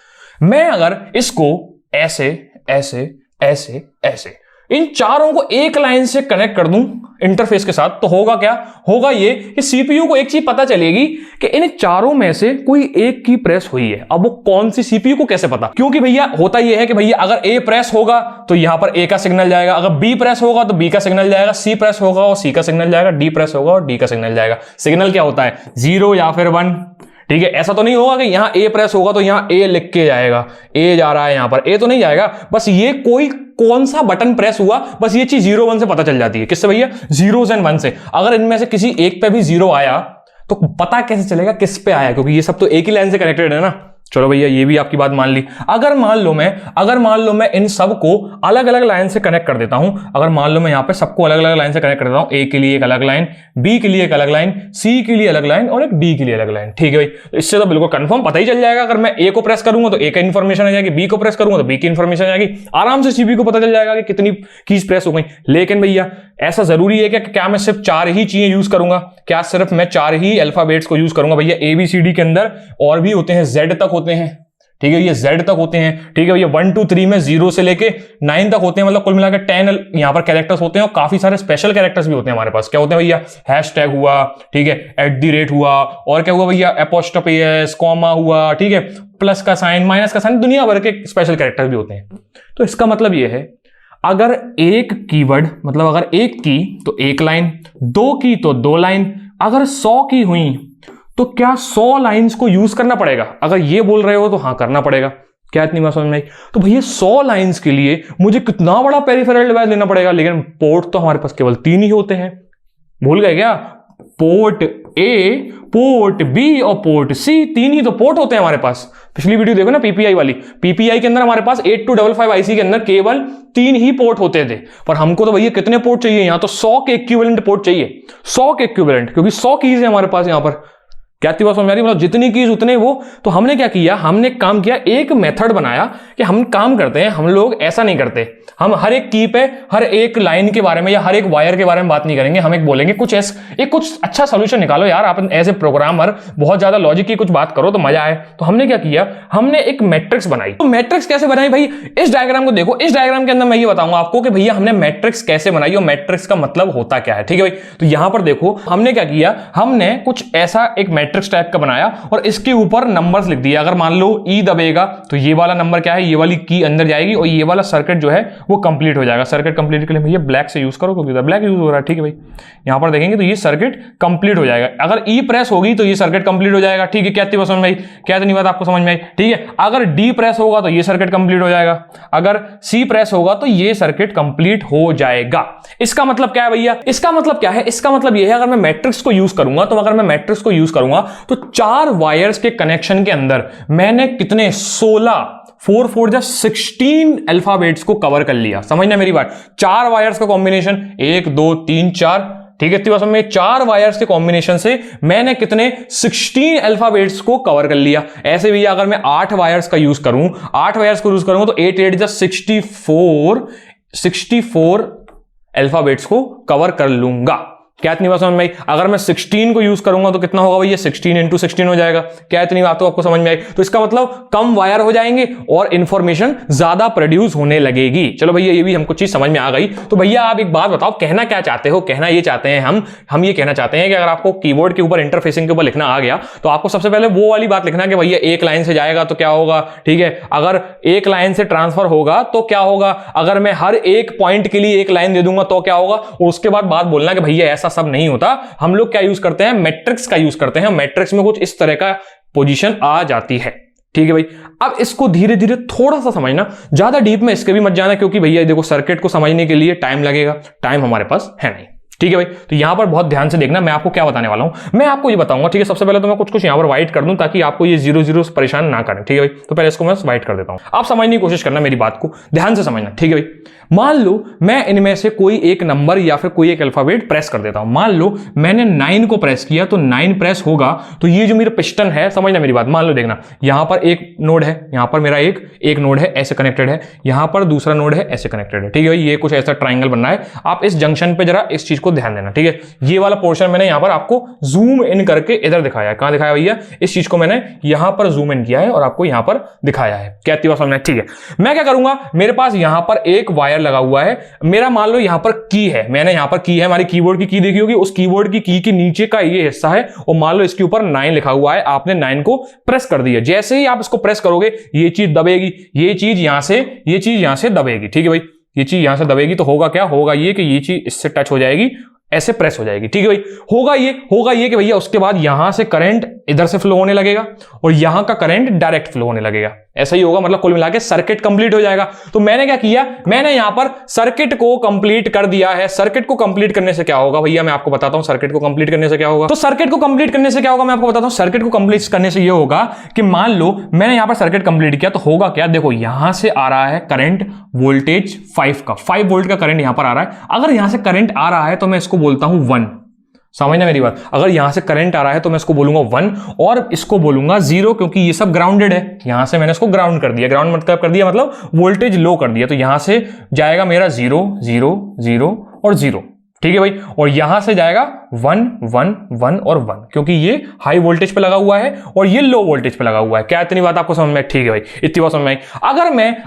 मैं अगर इसको ऐसे ऐसे ऐसे ऐसे इन चारों को एक लाइन से कनेक्ट कर दूं इंटरफेस के साथ, तो होगा क्या? होगा ये कि सीपीयू को एक चीज पता चलेगी कि इन चारों में से कोई एक की प्रेस हुई है। अब वो कौन सी, सीपीयू को कैसे पता? क्योंकि भैया होता ये है कि भैया अगर ए प्रेस होगा तो यहां पर ए का सिग्नल जाएगा, अगर बी प्रेस होगा तो बी का सिग्नल जाएगा, सी प्रेस होगा और सी का सिग्नल जाएगा, डी प्रेस होगा और डी का सिग्नल जाएगा। सिग्नल क्या होता है? 0 या फिर 1। ठीक है, ऐसा तो नहीं होगा कि यहां ए प्रेस होगा तो यहां ए लिख के जाएगा, ए जा रहा है यहां पर, ए तो नहीं जाएगा। बस ये कोई कौन सा बटन प्रेस हुआ, बस ये चीज 0 1 से पता चल जाती है। किससे भैया? 0s and 1 से। अगर इनमें से किसी एक पे भी 0 आया तो पता कैसे चलेगा किस पे आया? क्योंकि ये सब तो एक ही लाइन से कनेक्टेड है ना। चलो भैया, ये भी आपकी बात मान ली। अगर मान लो मैं इन सब को अलग अलग लाइन से कनेक्ट कर देता हूं, अगर मान लो मैं यहां पे सबको अलग अलग लाइन से कनेक्ट कर देता हूं, ए के लिए एक अलग लाइन, बी के लिए एक अलग लाइन, सी के लिए अलग लाइन और एक डी के लिए अलग लाइन। ठीक है भाई, इससे तो बिल्कुल कंफर्म पता ही चल जाएगा। अगर मैं ए को प्रेस करूंगा तो ए का इंफॉर्मेशन आ जाएगी, बी को प्रेस करूंगा तो बी की इंफॉर्मेशन आ जाएगी, आराम से सीपीयू को पता चल जाएगा कि कितनी कीज प्रेस हो गई। लेकिन भैया ऐसा जरूरी है कि क्या मैं सिर्फ 4 ही चीजें यूज करूंगा? क्या सिर्फ मैं 4 ही अल्फाबेट्स को यूज करूंगा? भैया ABCD के अंदर और भी होते हैं, Z तक होते हैं। ठीक है, ये Z तक होते हैं। ठीक है, ये 1 2 3 में 0 से लेके 9 तक होते हैं, मतलब कुल मिलाकर 10 यहां पर कैरेक्टर्स होते हैं और काफी सारे स्पेशल कैरेक्टर्स भी होते हैं हमारे पास। क्या होते हैं भैया? हैशटैग हुआ, ठीक है, @ हुआ, और क्या हुआ भैया? एपोस्ट्रोफी एस, कॉमा हुआ, ठीक है, प्लस का साइन, माइनस का साइन, दुनिया भर के स्पेशल कैरेक्टर्स भी होते हैं। तो इसका मतलब ये है, अगर एक कीवर्ड, मतलब अगर एक की तो एक लाइन, 2 की तो 2 लाइन, अगर 100 की हुई तो क्या 100 लाइंस को यूज करना पड़ेगा? अगर ये बोल रहे हो तो हाँ करना पड़ेगा। क्या इतनी बात समझ में आई? तो भैया 100 लाइंस के लिए मुझे कितना बड़ा पेरिफेरल डिवाइस लेना पड़ेगा? लेकिन पोर्ट तो हमारे पास केवल 3 ही होते हैं। भूल गए क्या? पोर्ट ए, पोर्ट बी और पोर्ट सी, 3 ही तो पोर्ट होते हैं हमारे पास। पिछली वीडियो देखो ना PPI वाली, PPI के अंदर हमारे पास 8255 IC के अंदर केवल 3 ही पोर्ट होते थे। पर हमको तो भैया कितने पोर्ट चाहिए? यहां तो 100 के इक्विवेलेंट पोर्ट चाहिए, 100 के इक्विवेलेंट, क्योंकि 100 कीज है हमारे पास यहां पर। क्या बात समझ आ रही? मतलब जितनी कीज उतने वो। तो हमने क्या किया? हमने काम किया, एक मेथड बनाया कि हम काम करते हैं, हम लोग ऐसा नहीं करते, हम हर एक की पे हर एक लाइन के बारे में या हर एक वायर के बारे में बात नहीं करेंगे। हम एक बोलेंगे कुछ कुछ अच्छा सोल्यूशन निकालो यार, आप एज ए प्रोग्रामर बहुत ज्यादा लॉजिक की कुछ बात करो तो मजा आए। तो हमने क्या किया? हमने एक मैट्रिक्स बनाई। तो मैट्रिक्स कैसे बनाई भाई? इस डायग्राम को देखो, इस डायग्राम के अंदर मैं ये बताऊंगा आपको कि भैया हमने मैट्रिक्स कैसे बनाई और मैट्रिक्स का मतलब होता क्या है। ठीक है भाई, तो यहां पर देखो हमने क्या किया, हमने कुछ ऐसा एक मैट्रिक्स टाइप का बनाया और इसके ऊपर नंबर्स लिख दिया। अगर मान लो E दबेगा तो ये वाला नंबर क्या है, ये वाली की अंदर जाएगी और ये वाला सर्किट जो है वो कंप्लीट हो जाएगा। सर्किट कंप्लीट के लिए भैया ब्लैक से यूज करो क्योंकि ब्लैक यूज हो रहा है। ठीक है भाई, यहां पर देखेंगे तो ये सर्किट कंप्लीट हो जाएगा। अगर E प्रेस होगी तो ये सर्किट कंप्लीट हो जाएगा। ठीक है, क्या समझ में आई? क्या नहीं बात आपको समझ में आई? ठीक है, अगर D प्रेस होगा तो ये सर्किट कंप्लीट हो जाएगा, अगर C प्रेस होगा तो ये सर्किट कंप्लीट हो जाएगा। इसका मतलब क्या है भैया? इसका मतलब क्या है? इसका मतलब ये है, अगर मैं मैट्रिक्स को यूज करूंगा तो 4 वायर्स के कनेक्शन के अंदर मैंने कितने 4 4 जा 16 अल्फाबेट्स को कवर कर लिया। समझना मेरी बात, 4 वायर्स का कॉम्बिनेशन 1 2 3 4। ठीक है, इतनी में 4 वायर्स के कॉम्बिनेशन से मैंने कितने 16 अल्फाबेट्स को कवर कर लिया। ऐसे भी अगर मैं 8 वायर्स का यूज करूं, 8 वायर्स को यूज करूंगा तो 8 8 जा 64 अल्फाबेट्स को कवर कर लूंगा। क्या इतनी बात समझ में आई? अगर मैं 16 को यूज करूंगा तो कितना होगा भैया? 16 × 16 हो जाएगा। क्या इतनी बात तो आपको समझ में आई? तो इसका मतलब कम वायर हो जाएंगे और इंफॉर्मेशन ज्यादा प्रोड्यूस होने लगेगी। चलो भैया, ये भी हमको चीज समझ में आ गई। तो भैया आप एक बात बताओ, कहना क्या चाहते हो? कहना ये चाहते हैं हम ये कहना चाहते हैं कि अगर आपको कीबोर्ड के ऊपर इंटरफेसिंग के ऊपर लिखना आ गया तो आपको सबसे पहले वो वाली बात लिखना कि भैया एक लाइन से जाएगा तो क्या होगा। ठीक है, अगर एक लाइन से ट्रांसफर होगा तो क्या होगा, अगर मैं हर एक पॉइंट के लिए एक लाइन दे दूंगा तो क्या होगा, और उसके बाद बात बोलना कि भैया ऐसा सब नहीं होता। हम लोग क्या यूज करते हैं? मैट्रिक्स का यूज करते हैं। मैट्रिक्स में कुछ इस तरह का पोजीशन आ जाती है। ठीक है भाई, अब इसको धीरे धीरे थोड़ा सा समझना, ज्यादा डीप में इसके भी मत जाना, क्योंकि भैया देखो सर्किट को समझने के लिए टाइम लगेगा, टाइम हमारे पास है नहीं। ठीक है भाई, तो यहां पर बहुत ध्यान से देखना, मैं आपको क्या बताने वाला हूं। मैं आपको ये बताऊंगा, ठीक है, सबसे पहले तो मैं कुछ यहां पर व्हाइट कर दूं ताकि आपको ये 0 0 परेशान ना करें। ठीक है भाई, तो पहले इसको मैं व्हाइट कर देता हूं। आप समझने की कोशिश करना, मेरी बात को ध्यान से समझना। ठीक है भाई, मान लो मैं इनमें से कोई एक नंबर या फिर कोई एक अल्फाबेट प्रेस कर देता हूं। मान लो मैंने 9 को प्रेस किया तो 9 प्रेस होगा, तो ये जो मेरा पिस्टन है, समझना मेरी बात, मान लो देखना, यहां पर एक नोड है, यहां पर मेरा एक नोड है ऐसे कनेक्टेड है, यहां पर दूसरा नोड है ऐसे कनेक्टेड है, ठीक है भाई। ये कुछ ऐसा ट्राइंगल बनना है, आप इस जंक्शन पे जरा इस चीज को ध्यान देना, ठीक है। ये वाला पोर्शन मैंने यहां पर आपको जूम इन करके इधर दिखाया है। कहां दिखाया भैया? इस चीज को मैंने यहां पर जूम इन किया है और आपको यहां पर दिखाया है। क्या इतनी बात समझ में? ठीक है। मैं क्या करूंगा, मेरे पास यहां पर एक वायर लगा हुआ है, मेरा मान लो यहां पर की है, मैंने यहां पर की है, हमारी कीबोर्ड की की देखी होगी, उस कीबोर्ड की की के नीचे का ये हिस्सा है और मान लो इसके ऊपर 9 लिखा हुआ है, आपने 9 को प्रेस कर दिया। जैसे ही आप इसको प्रेस करोगे ये चीज दबेगी, ये चीज यहां से दबेगी, ठीक है भाई। ये चीज यहां से दबेगी तो होगा क्या? होगा ये कि ये चीज इससे टच हो जाएगी, ऐसे प्रेस हो जाएगी, ठीक है भाई। होगा ये कि भैया उसके बाद यहां से करंट इधर से फ्लो होने लगेगा और यहां का करंट डायरेक्ट फ्लो होने लगेगा। ऐसा ही होगा, मतलब कुल मिला के सर्किट कंप्लीट हो जाएगा। तो मैंने क्या किया, मैंने यहां पर सर्किट को कंप्लीट कर दिया है। सर्किट को कंप्लीट करने से क्या होगा भैया, मैं आपको बताता हूं सर्किट को कंप्लीट करने से क्या होगा। तो सर्किट को कंप्लीट करने से क्या होगा मैं आपको बताता हूं। सर्किट को कंप्लीट करने से यह होगा कि मान लो मैंने यहां पर सर्किट कंप्लीट किया तो होगा क्या, देखो यहां से आ रहा है करंट वोल्टेज 5 वोल्ट का करंट यहां पर आ रहा है। अगर यहां से करंट आ रहा है तो मैं इसको बोलता हूं 1, समझना मेरी बात। अगर यहां से करंट आ रहा है तो मैं इसको बोलूंगा 1 और इसको बोलूंगा 0, क्योंकि ये सब ग्राउंडेड है। यहां से मैंने इसको ग्राउंड कर दिया, ग्राउंड मतलब कर दिया मतलब वोल्टेज लो कर दिया। तो यहां से जाएगा मेरा 0 0 0 और 0, ठीक है भाई। और यहां से जाएगा 1 1 1 और 1, क्योंकि ये हाई वोल्टेज पे लगा हुआ है और ये लो वोल्टेज पे लगा हुआ है। क्या इतनी बात आपको समझ में? ठीक है भाई, इतनी बात समझ में आई।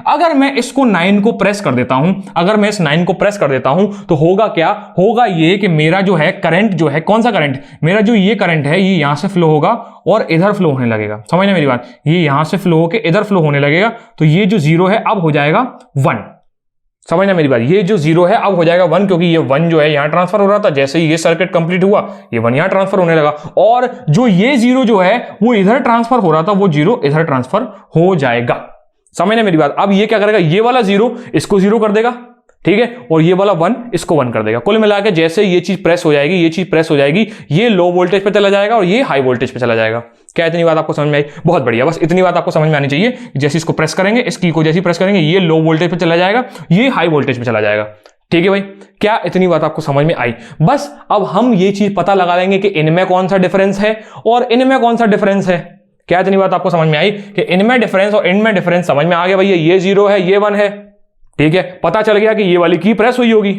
अगर मैं इसको 9 को प्रेस कर देता हूं, अगर मैं इस 9 को प्रेस कर देता हूं तो होगा क्या, होगा ये कि मेरा जो है करंट जो है, कौन सा करंट, मेरा जो ये करंट है ये यहां से फ्लो होगा और इधर फ्लो होने लगेगा। समझना मेरी बात, ये यहां से फ्लो होकर इधर फ्लो होने लगेगा। तो ये जो 0 है अब हो जाएगा 1, समझना मेरी बात। ये जो 0 है अब हो जाएगा 1, क्योंकि ये 1 जो है यहां ट्रांसफर हो रहा था, जैसे ही ये सर्किट कंप्लीट हुआ ये 1 यहां ट्रांसफर होने लगा। और जो ये 0 जो है वो इधर ट्रांसफर हो रहा था, वो 0 इधर ट्रांसफर हो जाएगा। समझना मेरी बात। अब ये क्या करेगा, ये वाला 0 इसको 0 कर देगा, ठीक है, और ये वाला 1 इसको 1 कर देगा। कुल मिलाकर जैसे ये चीज प्रेस हो जाएगी, ये चीज प्रेस हो जाएगी, ये लो वोल्टेज पे चला जाएगा और ये हाई वोल्टेज पे चला जाएगा। क्या इतनी बात आपको समझ में आई? बहुत बढ़िया, बस इतनी बात आपको समझ में आनी चाहिए। जैसे इसको प्रेस करेंगे, इस की को जैसे प्रेस करेंगे, ये लो वोल्टेज पे चला जाएगा, ये हाई वोल्टेज पे चला जाएगा, ठीक है भाई। क्या इतनी बात आपको समझ में आई? बस अब हम ये चीज पता लगा लेंगे कि इनमें कौन सा डिफरेंस है और इनमें कौन सा डिफरेंस है। क्या इतनी बात आपको समझ में आई कि इनमें डिफरेंस और इनमें डिफरेंस समझ में आ गया भैया। ये 0 है, ये 1 है, ठीक है, पता चल गया कि ये वाली की प्रेस हुई होगी,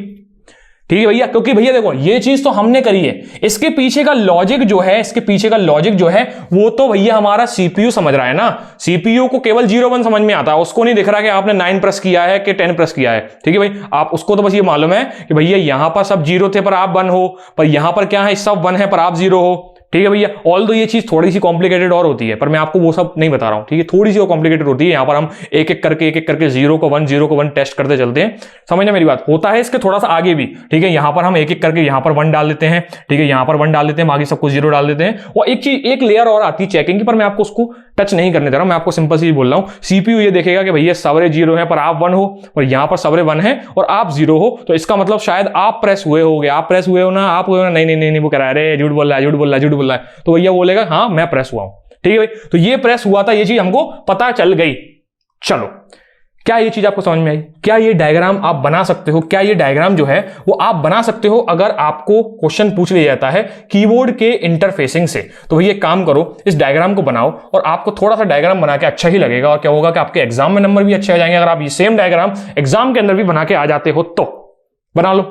ठीक है भैया। क्योंकि भैया देखो ये चीज तो हमने करी है, इसके पीछे का लॉजिक जो है, इसके पीछे का लॉजिक जो है वो तो भैया हमारा सीपीयू समझ रहा है ना। सीपीयू को केवल 0 1 समझ में आता है, उसको नहीं दिख रहा कि आपने 9 प्रेस किया है कि 10 प्रेस किया है, ठीक है भाई। आप उसको तो बस ये मालूम है कि भैया यहां पर सब 0 थे पर आप 1 हो, पर यहां पर क्या है, सब 1 है पर आप 0 हो, ठीक है भैया। ऑल दो ये चीज थोड़ी सी कॉम्प्लिकेटेड और होती है, पर मैं आपको वो सब नहीं बता रहा हूं, ठीक है। थोड़ी सी वो कॉम्प्लिकेटेड होती है, यहां पर हम एक एक करके 0 को 1 टेस्ट करते चलते हैं, समझना मेरी बात। होता है इसके थोड़ा सा आगे भी, ठीक है। यहां पर हम एक एक करके यहां पर 1 डाल देते हैं, ठीक है, यहां पर 1 डाल देते हैं, बाकी सब कुछ 0 डाल देते हैं। और एक चीज, एक लेयर और आती है चेकिंग की, पर मैं आपको उसको टच नहीं करने दे रहा हूं। मैं आपको सिंपल सी बोल रहा हूं, सीपीयू ये देखेगा कि भैया सवरे 0 है पर आप 1 हो, और यहां पर सवरे 1 है और आप 0 हो, तो इसका मतलब शायद आप प्रेस हुए होगे, आप प्रेस हुए हो ना, आप हुए हो ना। नहीं, वो कह रहा है झूठ बोल रहा है, तो भैया बोलेगा हाँ मैं प्रेस हुआ हूं, ठीक है भाई। तो ये प्रेस हुआ था, ये चीज हमको पता चल गई। चलो, क्या ये चीज आपको समझ में आई? क्या ये डायग्राम आप बना सकते हो? क्या ये डायग्राम जो है वो आप बना सकते हो अगर आपको क्वेश्चन पूछ लिया जाता है कीबोर्ड के इंटरफेसिंग से? तो भैया एक काम करो, इस डायग्राम को बनाओ और आपको थोड़ा सा डायग्राम बना के अच्छा ही लगेगा, और क्या होगा कि आपके एग्जाम में नंबर भी अच्छे आ जाएंगे। अगर आप ये सेम डायग्राम एग्जाम के अंदर भी बना के आ जाते हो तो बना लो,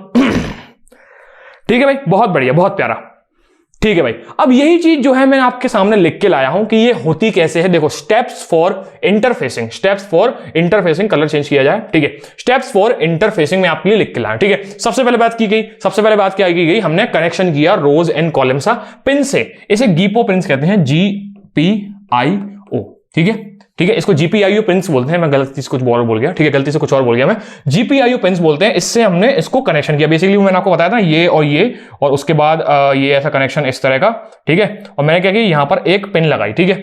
ठीक है भाई। बहुत बढ़िया, बहुत प्यारा, ठीक है भाई। अब यही चीज जो है मैं आपके सामने लिख के लाया हूं कि ये होती कैसे है। देखो, steps for interfacing, colour change किया जाए, ठीक है। स्टेप्स फॉर इंटरफेसिंग में आपके लिए लिख के लाया, ठीक है। सबसे पहले बात क्या की गई, हमने कनेक्शन किया रोज एंड कॉलम सा पिन से। इसे गीपो पिन कहते हैं, GPIO, ठीक है। इसको GPIO पिंस बोलते हैं। मैं गलती से कुछ और बोल गया, ठीक है, गलती से कुछ और बोल गया मैं। GPIO पिंस बोलते हैं, इससे हमने इसको कनेक्शन किया। बेसिकली मैंने आपको बताया था ये और उसके बाद ये ऐसा कनेक्शन इस तरह का, ठीक है। और मैंने क्या किया, यहां पर एक पिन लगाई, ठीक है,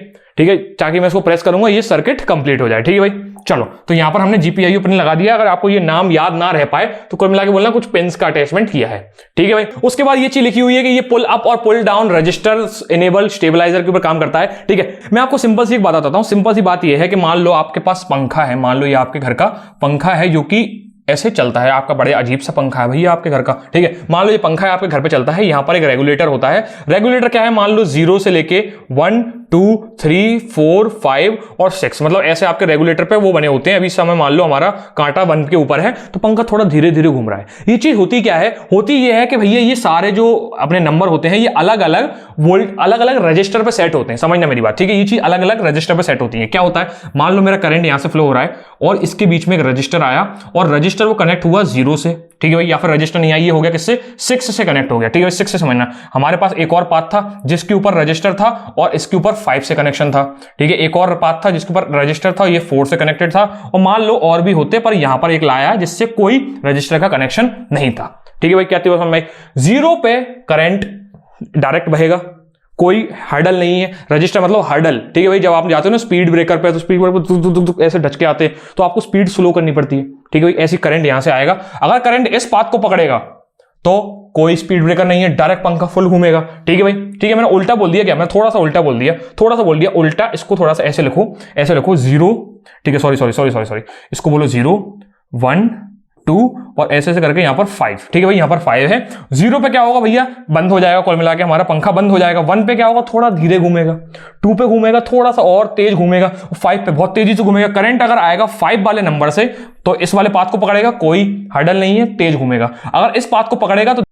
ताकि मैं इसको प्रेस करूंगा ये सर्किट कंप्लीट हो जाए, ठीक है भाई। चलो, तो यहां पर हमने GPIO पिन लगा दिया। अगर आपको ये नाम याद ना रह पाए तो कुल मिला के बोलना कुछ पिंस का अटैचमेंट किया है, ठीक है भाई। उसके बाद ये चीज लिखी हुई है कि ये पुल अप और pull down registers enable stabiliser के ऊपर काम करता है, ठीक है। मैं आपको सिंपल सी एक बात बताता हूं। सिंपल सी बात ये है कि मान लो आपके पास पंखा है, मान लो ये आपके घर का पंखा है जो कि ऐसे चलता है आपका, बड़े अजीब सा पंखा है भैया आपके घर का, ठीक है। मान लो ये पंखा है आपके घर पे चलता है, यहां पर एक रेगुलेटर होता है। रेगुलेटर क्या है, मान लो 0 से लेके 1 2 3 4 5 और 6, मतलब ऐसे आपके रेगुलेटर पे वो बने होते हैं। अभी समय मान लो हमारा कांटा 1 के ऊपर है, तो पंखा थोड़ा धीरे धीरे घूम रहा है। ये चीज होती क्या है, होती ये है कि भैया ये सारे जो अपने नंबर होते हैं ये अलग अलग वोल्ट, अलग अलग रजिस्टर पे सेट होते हैं, समझना मेरी बात, ठीक है। ये चीज अलग अलग रजिस्टर पे सेट होती है। क्या होता है, मान लो मेरा करंट यहां से फ्लो हो रहा है और इसके बीच में एक रजिस्टर आया और रजिस्टर वो कनेक्ट हुआ 0 से, ठीक है भाई, या फिर रजिस्टर नहीं आई, ये हो गया किससे, 6 से कनेक्ट हो गया, ठीक है। 6 से समझना, हमारे पास एक और पाथ था जिसके ऊपर रजिस्टर था और इसके ऊपर 5 से कनेक्शन था, ठीक है। एक और पाथ था जिसके ऊपर रजिस्टर था, ये 4 से कनेक्टेड था, और मान लो और भी होते, पर यहां पर एक लाया जिससे कोई रजिस्टर का कनेक्शन नहीं था, ठीक है भाई। क्या समझ में, 0 पे करंट डायरेक्ट बहेगा, कोई हर्डल नहीं है। रजिस्टर मतलब हर्डल, ठीक है भाई। जब आप जाते हो ना स्पीड ब्रेकर पे, तो स्पीड ब्रेकर पे ऐसे ढचके आते हैं, तो आपको स्पीड स्लो करनी पड़ती है, ठीक है भाई। ऐसी करंट यहां से आएगा। अगर करंट इस पाथ को पकड़ेगा तो कोई स्पीड ब्रेकर नहीं है, डायरेक्ट पंखा फुल घूमेगा, ठीक है भाई। ठीक है, मैंने उल्टा बोल दिया क्या, मैं थोड़ा सा उल्टा बोल दिया, उल्टा। इसको थोड़ा सा ऐसे लिखो 0, ठीक है, सॉरी, इसको बोलो 0 1 2 और ऐसे ऐसे करके यहां पर 5, ठीक है भाई। यहां पर 5 है। 0 पे क्या होगा भैया, बंद हो जाएगा, कुल मिला के हमारा पंखा बंद हो जाएगा। 1 पे क्या होगा, थोड़ा धीरे घूमेगा। 2 पे घूमेगा, थोड़ा सा और तेज घूमेगा। 5 पे बहुत तेजी से घूमेगा। करंट अगर आएगा 5 वाले नंबर से तो इस वाले पाथ को पकड़ेगा, कोई हर्डल नहीं है, तेज घूमेगा। अगर इस पाथ को पकड़ेगा तो